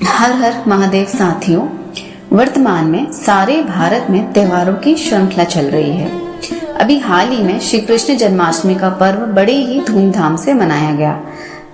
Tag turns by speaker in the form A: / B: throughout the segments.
A: हर हर महादेव साथियों, वर्तमान में सारे भारत में त्योहारों की श्रृंखला चल रही है। अभी हाल ही में श्री कृष्ण जन्माष्टमी का पर्व बड़े ही धूमधाम से मनाया गया।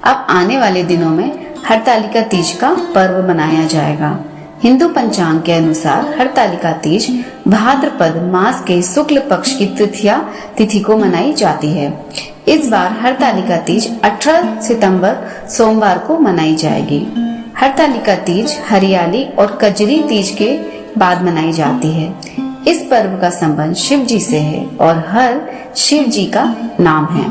A: अब आने वाले दिनों में हरतालिका तीज का पर्व मनाया जाएगा। हिंदू पंचांग के अनुसार हरतालिका तीज भाद्रपद मास के शुक्ल पक्ष की तृतीया तिथि को मनाई जाती है। इस बार हरतालिका तीज 18 सितंबर सोमवार को मनाई जाएगी। हरतालिका तीज हरियाली और कजरी तीज के बाद मनाई जाती है। इस पर्व का संबंध शिव जी से है और हर शिव जी का नाम है,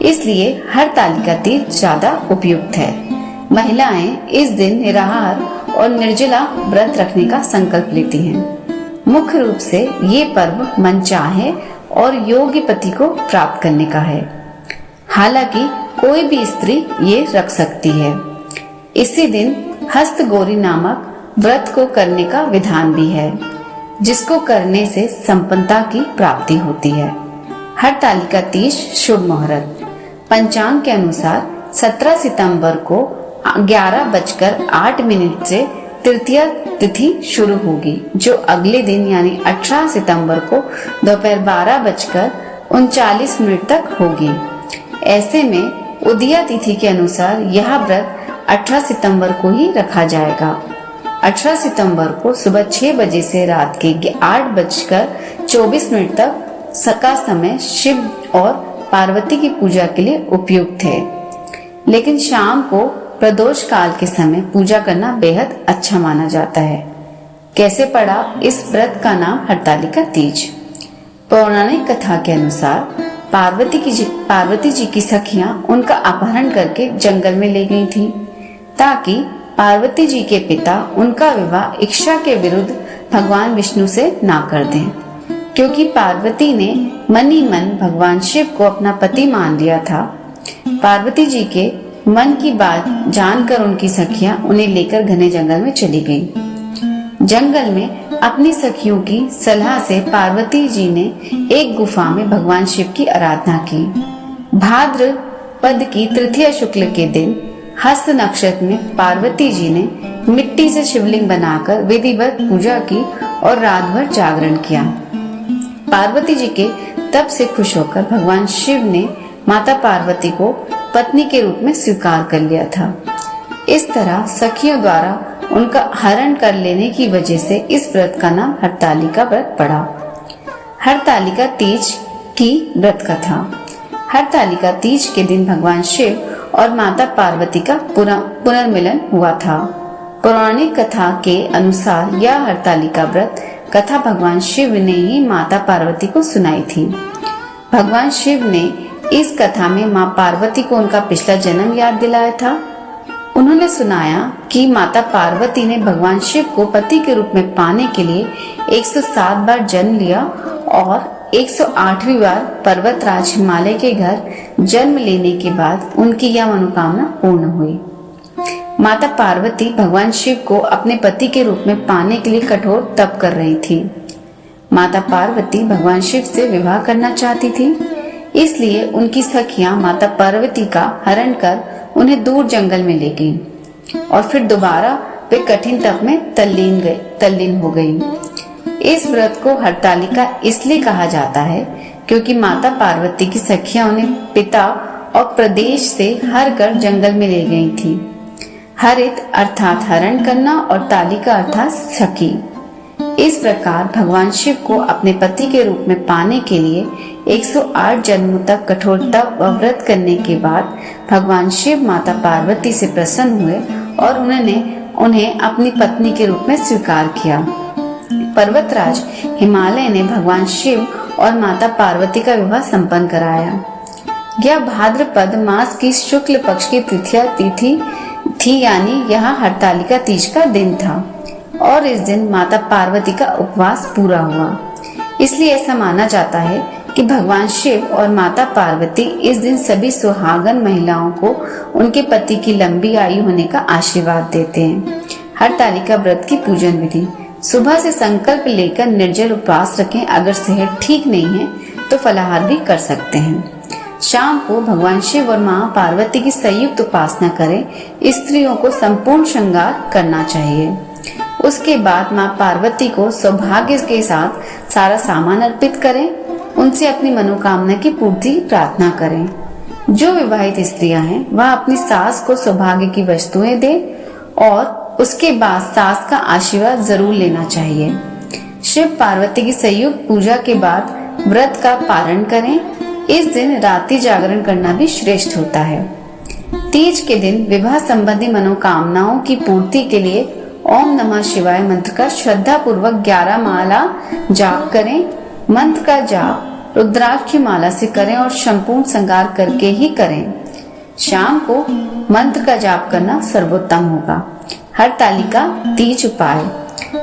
A: इसलिए हरतालिका तीज ज्यादा उपयुक्त है। महिलाएं इस दिन निराहार और निर्जला व्रत रखने का संकल्प लेती हैं। मुख्य रूप से ये पर्व मनचाहे और योग्य पति को प्राप्त करने का है। हालांकि कोई भी स्त्री ये रख सकती है। इसी दिन हस्तगौरी नामक व्रत को करने का विधान भी है, जिसको करने से संपन्नता की प्राप्ति होती है। हरतालिका तीज शुभ मुहूर्त पंचांग के अनुसार 17 सितंबर को 11:08 से तृतीया तिथि शुरू होगी, जो अगले दिन यानी 18 सितंबर को दोपहर 12:39 तक होगी। ऐसे में उदया तिथि के अनुसार यह व्रत 18 सितंबर को ही रखा जाएगा। 18 सितंबर को सुबह 6 बजे से रात के 8:24 तक का समय शिव और पार्वती की पूजा के लिए उपयुक्त है, लेकिन शाम को प्रदोष काल के समय पूजा करना बेहद अच्छा माना जाता है। कैसे पड़ा इस व्रत का नाम हरतालिका तीज? पौराणिक कथा के अनुसार पार्वती जी की सखियां उनका अपहरण करके जंगल में ले गई थी, ताकि पार्वती जी के पिता उनका विवाह इच्छा के विरुद्ध भगवान विष्णु से ना कर दें। क्योंकि पार्वती ने मन ही मन भगवान शिव को अपना पति मान लिया था, पार्वती जी के मन की बात जानकर उनकी सखियां उन्हें लेकर घने जंगल में चली गईं। जंगल में अपनी सखियों की सलाह से पार्वती जी ने एक गुफा में भगवान शिव की आराधना की। भाद्रपद की तृतीया शुक्ल के दिन हस्त नक्षत्र में पार्वती जी ने मिट्टी से शिवलिंग बनाकर विधिवत पूजा की और रात भर जागरण किया। पार्वती जी के तप से खुश होकर भगवान शिव ने माता पार्वती को पत्नी के रूप में स्वीकार कर लिया था। इस तरह सखियों द्वारा उनका हरण कर लेने की वजह से इस व्रत का नाम हरतालिका व्रत पड़ा। हरतालिका तीज की व्रत कथा। हरतालिका तीज के दिन भगवान शिव और माता पार्वती का पुनर्मिलन हुआ था। पौराणिक कथा के अनुसार यह हरतालिका व्रत कथा भगवान शिव ने ही माता पार्वती को सुनाई थी। भगवान शिव ने इस कथा में माँ पार्वती को उनका पिछला जन्म याद दिलाया था। उन्होंने सुनाया कि माता पार्वती ने भगवान शिव को पति के रूप में पाने के लिए 107 बार जन्म लिया और 108वीं बार पर्वतराज हिमालय के घर जन्म लेने के बाद उनकी यह मनोकामना पूर्ण हुई। माता पार्वती भगवान शिव को अपने पति के रूप में पाने के लिए कठोर तप कर रही थी। माता पार्वती भगवान शिव से विवाह करना चाहती थी, इसलिए उनकी सखियां माता पार्वती का हरण कर उन्हें दूर जंगल में ले गईं और फिर दोबारा वे कठिन तप में तल्लीन हो गईं। इस व्रत को हरतालिका इसलिए कहा जाता है क्योंकि माता पार्वती की सखियां उन्हें पिता और प्रदेश से हर कर जंगल में ले गई थी। हरित अर्थात हरण करना और तालिका अर्थात सखी। इस प्रकार भगवान शिव को अपने पति के रूप में पाने के लिए 108 जन्मों तक कठोर तप व व्रत करने के बाद भगवान शिव माता पार्वती से प्रसन्न हुए और उन्हें अपनी पत्नी के रूप में स्वीकार किया। पर्वतराज हिमालय ने भगवान शिव और माता पार्वती का विवाह संपन्न कराया। यह भाद्रपद मास की शुक्ल पक्ष की तृतीया तिथि थी, यानी यह हरतालिका तीज का दिन था और इस दिन माता पार्वती का उपवास पूरा हुआ। इसलिए ऐसा माना जाता है कि भगवान शिव और माता पार्वती इस दिन सभी सुहागन महिलाओं को उनके पति की लंबी आयु होने का आशीर्वाद देते हैं। हरतालिका व्रत की पूजन विधि। सुबह से संकल्प लेकर निर्जल उपवास रखें। अगर सेहत ठीक नहीं है तो फलाहार भी कर सकते हैं। शाम को भगवान शिव और माँ पार्वती की संयुक्त उपासना करें। स्त्रियों को संपूर्ण श्रृंगार करना चाहिए। उसके बाद माँ पार्वती को सौभाग्य के साथ सारा सामान अर्पित करें। उनसे अपनी मनोकामना की पूर्ति प्रार्थना करें। जो विवाहित स्त्रियां हैं वह अपनी सास को सौभाग्य की वस्तुएं दें और उसके बाद सास का आशीर्वाद जरूर लेना चाहिए। शिव पार्वती की संयुक्त पूजा के बाद व्रत का पारण करें। इस दिन रात्रि जागरण करना भी श्रेष्ठ होता है। तीज के दिन विवाह संबंधी मनोकामनाओं की पूर्ति के लिए ओम नमः शिवाय मंत्र का श्रद्धा पूर्वक 11 माला जाप करें। मंत्र का जाप रुद्राक्ष माला से करें और संपूर्ण श्रृंगार करके ही करें। शाम को मंत्र का जाप करना सर्वोत्तम होगा। हरतालिका तीज उपाय।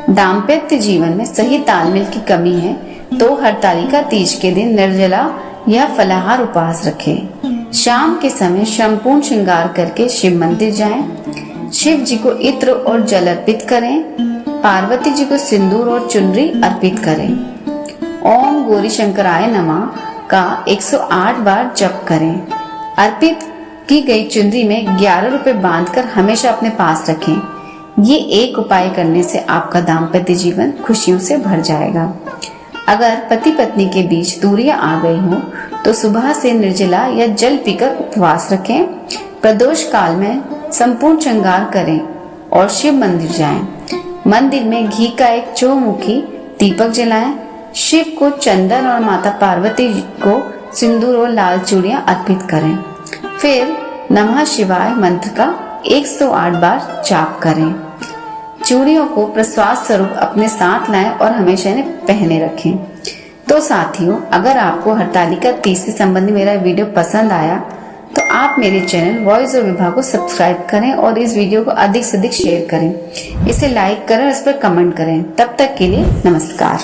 A: दाम्पत्य जीवन में सही तालमेल की कमी है तो हरतालिका तीज के दिन निर्जला या फलाहार उपवास रखें। शाम के समय संपूर्ण श्रृंगार करके शिव मंदिर जाएं। शिव जी को इत्र और जल अर्पित करें। पार्वती जी को सिंदूर और चुनरी अर्पित करें। ओम गौरी शंकराय नमः का 108 बार जप करें। अर्पित की गई चुनरी में 11 रुपए बांधकर हमेशा अपने पास रखें। ये एक उपाय करने से आपका दाम्पत्य जीवन खुशियों से भर जाएगा। अगर पति पत्नी के बीच दूरियां आ गई हो तो सुबह से निर्जला या जल पीकर उपवास रखें। प्रदोष काल में संपूर्ण श्रृंगार करें और शिव मंदिर जाएं। मंदिर में घी का एक चौमुखी दीपक जलाएं। शिव को चंदन और माता पार्वती को सिंदूर और लाल चूड़ियां अर्पित करें। फिर नमः शिवाय मंत्र का 108 बार जाप करें। चूड़ियों को प्रसाद स्वरूप अपने साथ लाएं और हमेशा इन्हें पहने रखें। तो साथियों, अगर आपको हरतालिका तीज से संबंधी मेरा वीडियो पसंद आया तो आप मेरे चैनल वॉइस ऑफ विभा को सब्सक्राइब करें और इस वीडियो को अधिक से अधिक शेयर करें। इसे लाइक करें और इस पर कमेंट करें। तब तक के लिए नमस्कार।